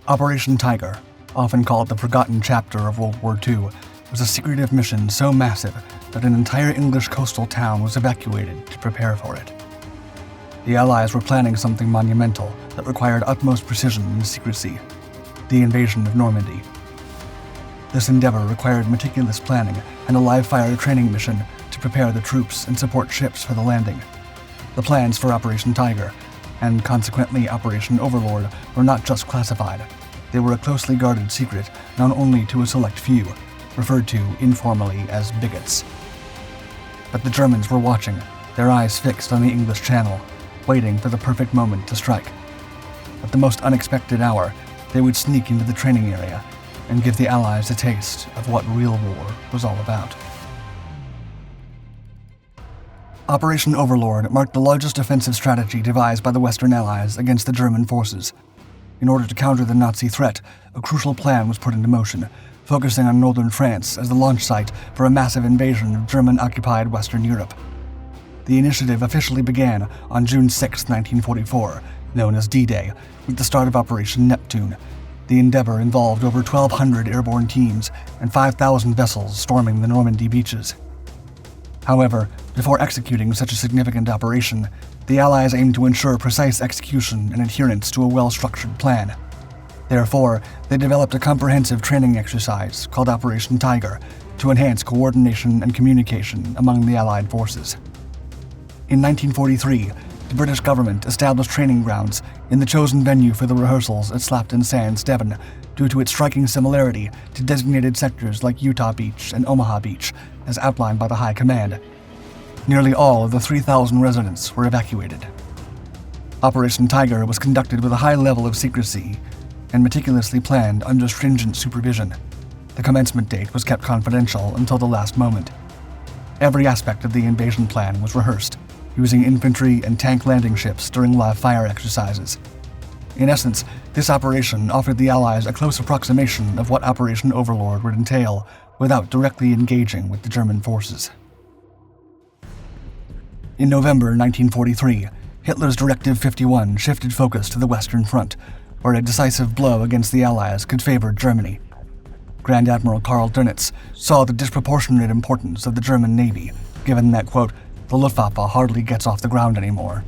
Operation Tiger, often called the forgotten chapter of World War II, was a secretive mission so massive that an entire English coastal town was evacuated to prepare for it. The Allies were planning something monumental that required utmost precision and secrecy: the invasion of Normandy. This endeavor required meticulous planning and a live-fire training mission to prepare the troops and support ships for the landing. The plans for Operation Tiger, and consequently Operation Overlord, were not just classified. They were a closely guarded secret known only to a select few, referred to informally as bigots. But the Germans were watching, their eyes fixed on the English Channel, waiting for the perfect moment to strike. At the most unexpected hour, they would sneak into the training area and give the Allies a taste of what real war was all about. Operation Overlord marked the largest offensive strategy devised by the Western Allies against the German forces. In order to counter the Nazi threat, a crucial plan was put into motion, focusing on northern France as the launch site for a massive invasion of German-occupied Western Europe. The initiative officially began on June 6, 1944, known as D-Day, with the start of Operation Neptune. The endeavor involved over 1,200 airborne teams and 5,000 vessels storming the Normandy beaches. However, before executing such a significant operation, the Allies aimed to ensure precise execution and adherence to a well-structured plan. Therefore, they developed a comprehensive training exercise called Operation Tiger to enhance coordination and communication among the Allied forces. In 1943, the British government established training grounds in the chosen venue for the rehearsals at Slapton Sands, Devon, due to its striking similarity to designated sectors like Utah Beach and Omaha Beach, as outlined by the High Command. Nearly all of the 3,000 residents were evacuated. Operation Tiger was conducted with a high level of secrecy and meticulously planned under stringent supervision. The commencement date was kept confidential until the last moment. Every aspect of the invasion plan was rehearsed, using infantry and tank landing ships during live-fire exercises. In essence, this operation offered the Allies a close approximation of what Operation Overlord would entail without directly engaging with the German forces. In November 1943, Hitler's Directive 51 shifted focus to the Western Front, where a decisive blow against the Allies could favor Germany. Grand Admiral Karl Dönitz saw the disproportionate importance of the German Navy, given that, quote, the Luftwaffe hardly gets off the ground anymore.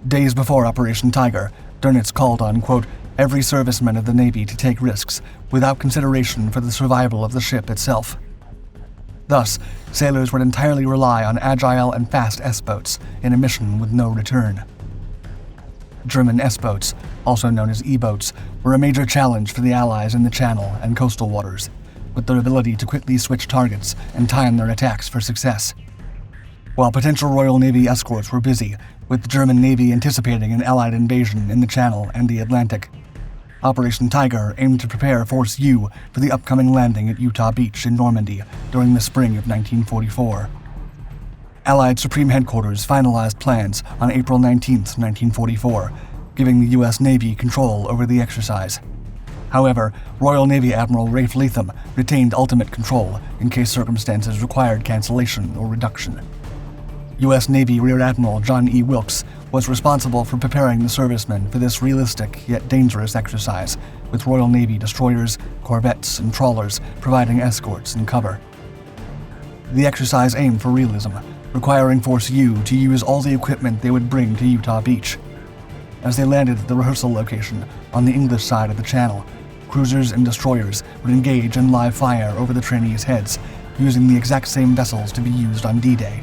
Days before Operation Tiger, Dönitz called on, quote, every serviceman of the Navy to take risks without consideration for the survival of the ship itself. Thus, sailors would entirely rely on agile and fast S-boats in a mission with no return. German S-boats, also known as E-boats, were a major challenge for the Allies in the Channel and coastal waters, with their ability to quickly switch targets and time their attacks for success. While potential Royal Navy escorts were busy, with the German Navy anticipating an Allied invasion in the Channel and the Atlantic, Operation Tiger aimed to prepare Force U for the upcoming landing at Utah Beach in Normandy during the spring of 1944. Allied Supreme Headquarters finalized plans on April 19, 1944, giving the U.S. Navy control over the exercise. However, Royal Navy Admiral Rafe Latham retained ultimate control in case circumstances required cancellation or reduction. U.S. Navy Rear Admiral John E. Wilkes was responsible for preparing the servicemen for this realistic yet dangerous exercise, with Royal Navy destroyers, corvettes, and trawlers providing escorts and cover. The exercise aimed for realism, requiring Force U to use all the equipment they would bring to Utah Beach. As they landed at the rehearsal location on the English side of the Channel, cruisers and destroyers would engage in live fire over the trainees' heads, using the exact same vessels to be used on D-Day.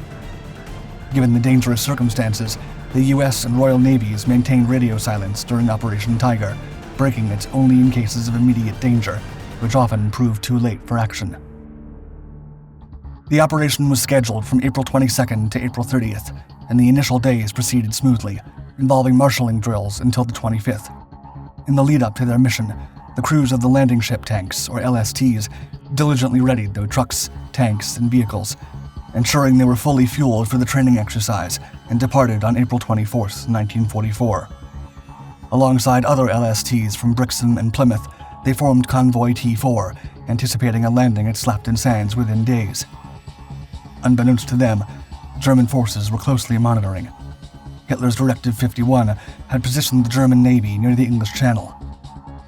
Given the dangerous circumstances, the U.S. and Royal Navies maintained radio silence during Operation Tiger, breaking it only in cases of immediate danger, which often proved too late for action. The operation was scheduled from April 22nd to April 30th, and the initial days proceeded smoothly, involving marshalling drills until the 25th. In the lead-up to their mission, the crews of the landing ship tanks, or LSTs, diligently readied their trucks, tanks, and vehicles, ensuring they were fully fueled for the training exercise, and departed on April 24, 1944. Alongside other LSTs from Brixham and Plymouth, they formed Convoy T4, anticipating a landing at Slapton Sands within days. Unbeknownst to them, German forces were closely monitoring. Hitler's Directive 51 had positioned the German Navy near the English Channel.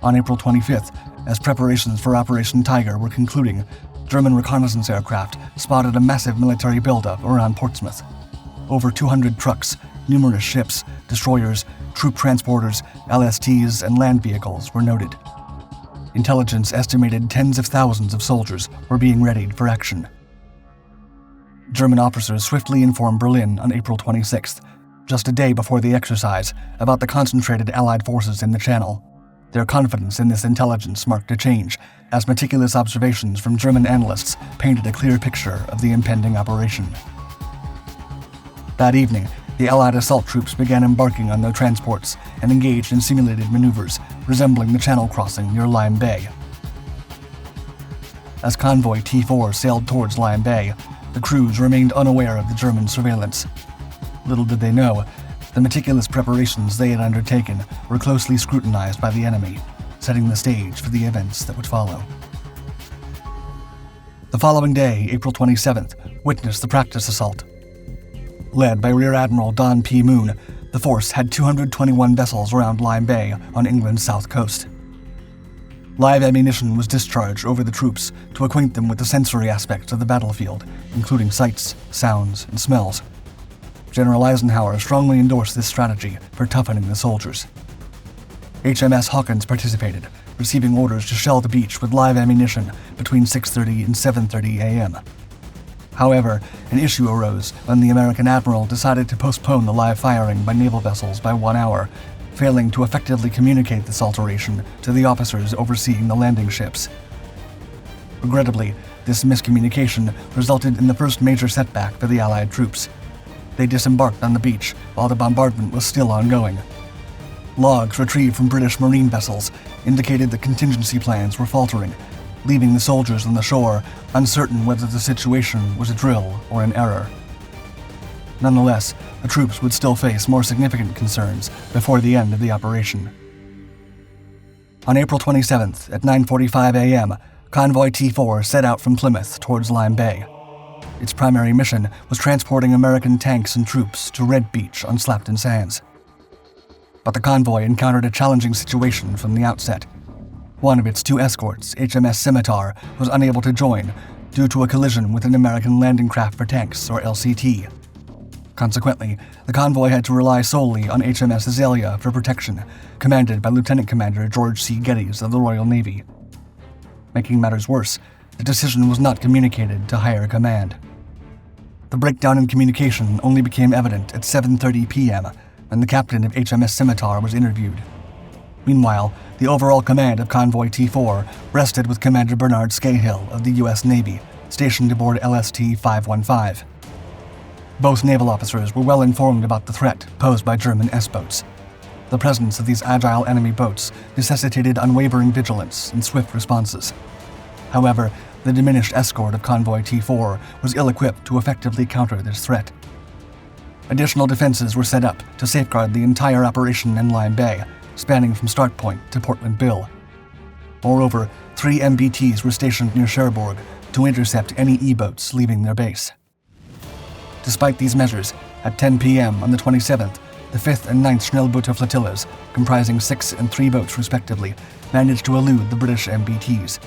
On April 25th, as preparations for Operation Tiger were concluding, German reconnaissance aircraft spotted a massive military buildup around Portsmouth. Over 200 trucks, numerous ships, destroyers, troop transporters, LSTs, and land vehicles were noted. Intelligence estimated tens of thousands of soldiers were being readied for action. German officers swiftly informed Berlin on April 26th, just a day before the exercise, about the concentrated Allied forces in the Channel. Their confidence in this intelligence marked a change, as meticulous observations from German analysts painted a clear picture of the impending operation. That evening, the Allied assault troops began embarking on their transports and engaged in simulated maneuvers resembling the Channel crossing near Lyme Bay. As convoy T4 sailed towards Lyme Bay, the crews remained unaware of the German surveillance. Little did they know, the meticulous preparations they had undertaken were closely scrutinized by the enemy, setting the stage for the events that would follow. The following day, April 27th, witnessed the practice assault. Led by Rear Admiral Don P. Moon, the force had 221 vessels around Lyme Bay on England's south coast. Live ammunition was discharged over the troops to acquaint them with the sensory aspects of the battlefield, including sights, sounds, and smells. General Eisenhower strongly endorsed this strategy for toughening the soldiers. HMS Hawkins participated, receiving orders to shell the beach with live ammunition between 6:30 and 7:30 a.m. However, an issue arose when the American admiral decided to postpone the live firing by naval vessels by 1 hour, failing to effectively communicate this alteration to the officers overseeing the landing ships. Regrettably, this miscommunication resulted in the first major setback for the Allied troops. They disembarked on the beach while the bombardment was still ongoing. Logs retrieved from British marine vessels indicated that contingency plans were faltering, leaving the soldiers on the shore uncertain whether the situation was a drill or an error. Nonetheless, the troops would still face more significant concerns before the end of the operation. On April 27th at 9:45 a.m., Convoy T4 set out from Plymouth towards Lyme Bay. Its primary mission was transporting American tanks and troops to Red Beach on Slapton Sands. But the convoy encountered a challenging situation from the outset. One of its two escorts, HMS Scimitar, was unable to join due to a collision with an American Landing Craft for Tanks, or LCT. Consequently, the convoy had to rely solely on HMS Azalea for protection, commanded by Lieutenant Commander George C. Geddes of the Royal Navy. Making matters worse, the decision was not communicated to higher command. The breakdown in communication only became evident at 7:30 p.m. when the captain of HMS Scimitar was interviewed. Meanwhile, the overall command of Convoy T4 rested with Commander Bernard Scahill of the U.S. Navy, stationed aboard LST 515. Both naval officers were well informed about the threat posed by German S-boats. The presence of these agile enemy boats necessitated unwavering vigilance and swift responses. However, the diminished escort of Convoy T4 was ill-equipped to effectively counter this threat. Additional defenses were set up to safeguard the entire operation in Lyme Bay, spanning from Start Point to Portland Bill. Moreover, 3 MBTs were stationed near Cherbourg to intercept any E-boats leaving their base. Despite these measures, at 10 p.m. on the 27th, the 5th and 9th Schnellboote flotillas, comprising 6 and 3 boats respectively, managed to elude the British MBTs.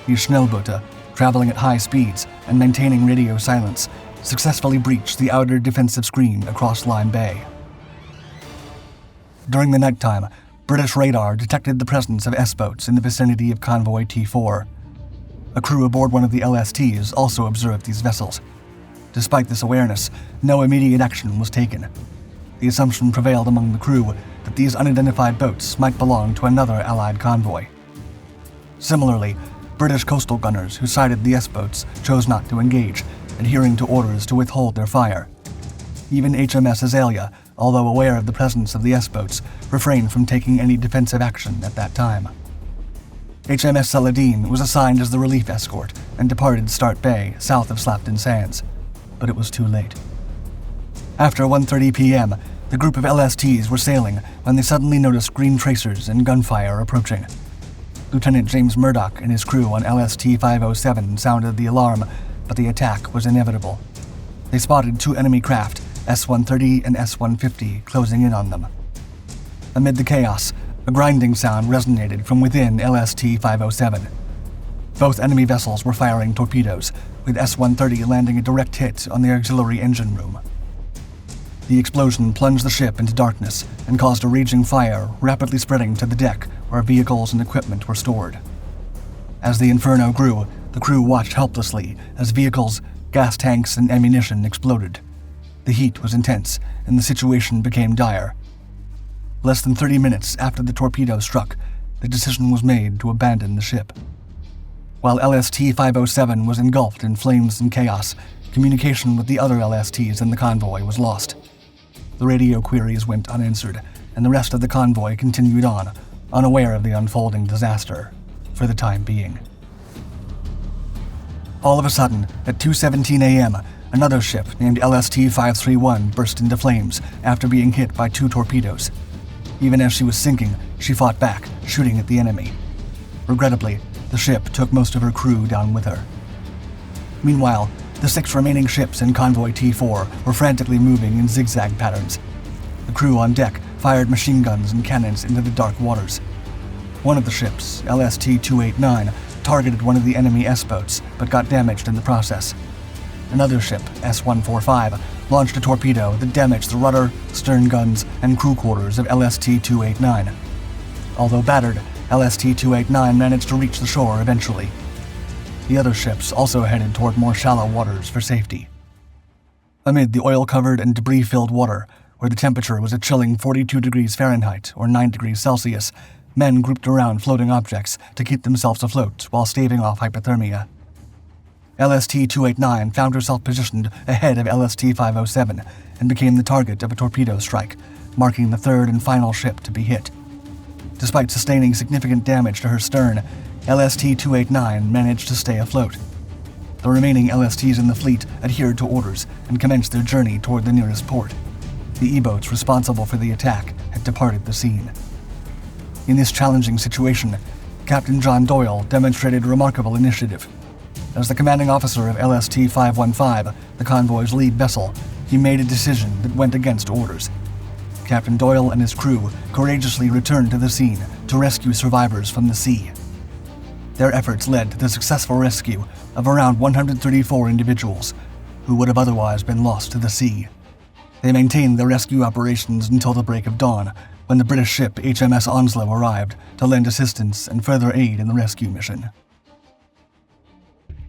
These Schnellboote, traveling at high speeds and maintaining radio silence, successfully breached the outer defensive screen across Lyme Bay. During the nighttime, British radar detected the presence of S-boats in the vicinity of Convoy T4. A crew aboard one of the LSTs also observed these vessels. Despite this awareness, no immediate action was taken. The assumption prevailed among the crew that these unidentified boats might belong to another Allied convoy. Similarly, British coastal gunners who sighted the S-boats chose not to engage, adhering to orders to withhold their fire. Even HMS Azalea, although aware of the presence of the S-boats, refrained from taking any defensive action at that time. HMS Saladin was assigned as the relief escort and departed Start Bay, south of Slapton Sands, but it was too late. After 1:30 p.m., the group of LSTs were sailing when they suddenly noticed green tracers and gunfire approaching. Lieutenant James Murdoch and his crew on LST 507 sounded the alarm, but the attack was inevitable. They spotted 2 enemy craft, S-130 and S-150, closing in on them. Amid the chaos, A grinding sound resonated from within LST-507. Both enemy vessels were firing torpedoes, with S-130 landing a direct hit on the auxiliary engine room. The explosion plunged the ship into darkness and caused a raging fire, rapidly spreading to the deck where vehicles and equipment were stored. As the inferno grew, the crew watched helplessly as vehicles, gas tanks, and ammunition exploded. The heat was intense, and the situation became dire. Less than 30 minutes after the torpedo struck, the decision was made to abandon the ship. While LST-507 was engulfed in flames and chaos, communication with the other LSTs in the convoy was lost. The radio queries went unanswered, and the rest of the convoy continued on, unaware of the unfolding disaster, for the time being. All of a sudden, at 2:17 a.m., another ship named LST-531 burst into flames after being hit by 2 torpedoes. Even as she was sinking, she fought back, shooting at the enemy. Regrettably, the ship took most of her crew down with her. Meanwhile, the 6 remaining ships in Convoy T4 were frantically moving in zigzag patterns. The crew on deck fired machine guns and cannons into the dark waters. One of the ships, LST-289, targeted one of the enemy S-boats, but got damaged in the process. Another ship, S-145, launched a torpedo that damaged the rudder, stern guns, and crew quarters of LST-289. Although battered, LST-289 managed to reach the shore eventually. The other ships also headed toward more shallow waters for safety. Amid the oil-covered and debris-filled water, where the temperature was a chilling 42 degrees Fahrenheit or 9 degrees Celsius, men grouped around floating objects to keep themselves afloat while staving off hypothermia. LST-289 found herself positioned ahead of LST-507 and became the target of a torpedo strike, marking the third and final ship to be hit. Despite sustaining significant damage to her stern, LST-289 managed to stay afloat. The remaining LSTs in the fleet adhered to orders and commenced their journey toward the nearest port. The E-boats responsible for the attack had departed the scene. In this challenging situation, Captain John Doyle demonstrated remarkable initiative. As the commanding officer of LST-515, the convoy's lead vessel, he made a decision that went against orders. Captain Doyle and his crew courageously returned to the scene to rescue survivors from the sea. Their efforts led to the successful rescue of around 134 individuals who would have otherwise been lost to the sea. They maintained their rescue operations until the break of dawn, when the British ship HMS Onslow arrived to lend assistance and further aid in the rescue mission.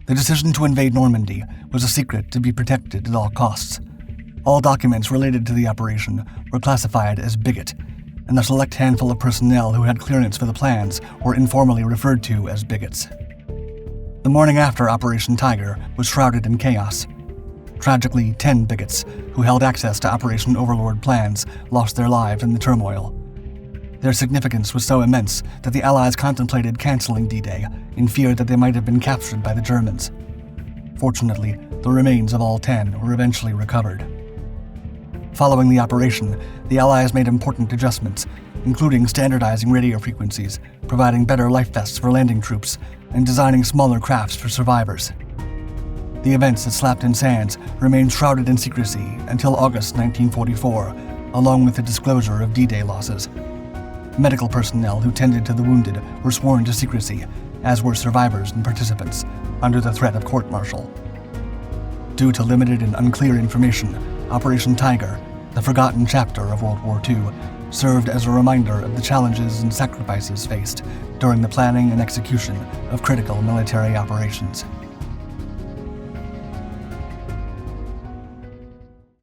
The decision to invade Normandy was a secret to be protected at all costs. All documents related to the operation were classified as bigot, and the select handful of personnel who had clearance for the plans were informally referred to as bigots. The morning after Operation Tiger was shrouded in chaos. Tragically, 10 bigots, who held access to Operation Overlord plans, lost their lives in the turmoil. Their significance was so immense that the Allies contemplated canceling D-Day in fear that they might have been captured by the Germans. Fortunately, the remains of all 10 were eventually recovered. Following the operation, the Allies made important adjustments, including standardizing radio frequencies, providing better life vests for landing troops, and designing smaller crafts for survivors. The events at Slapton Sands remained shrouded in secrecy until August 1944, along with the disclosure of D-Day losses. Medical personnel who tended to the wounded were sworn to secrecy, as were survivors and participants, under the threat of court-martial. Due to limited and unclear information, Operation Tiger, the forgotten chapter of World War II, served as a reminder of the challenges and sacrifices faced during the planning and execution of critical military operations.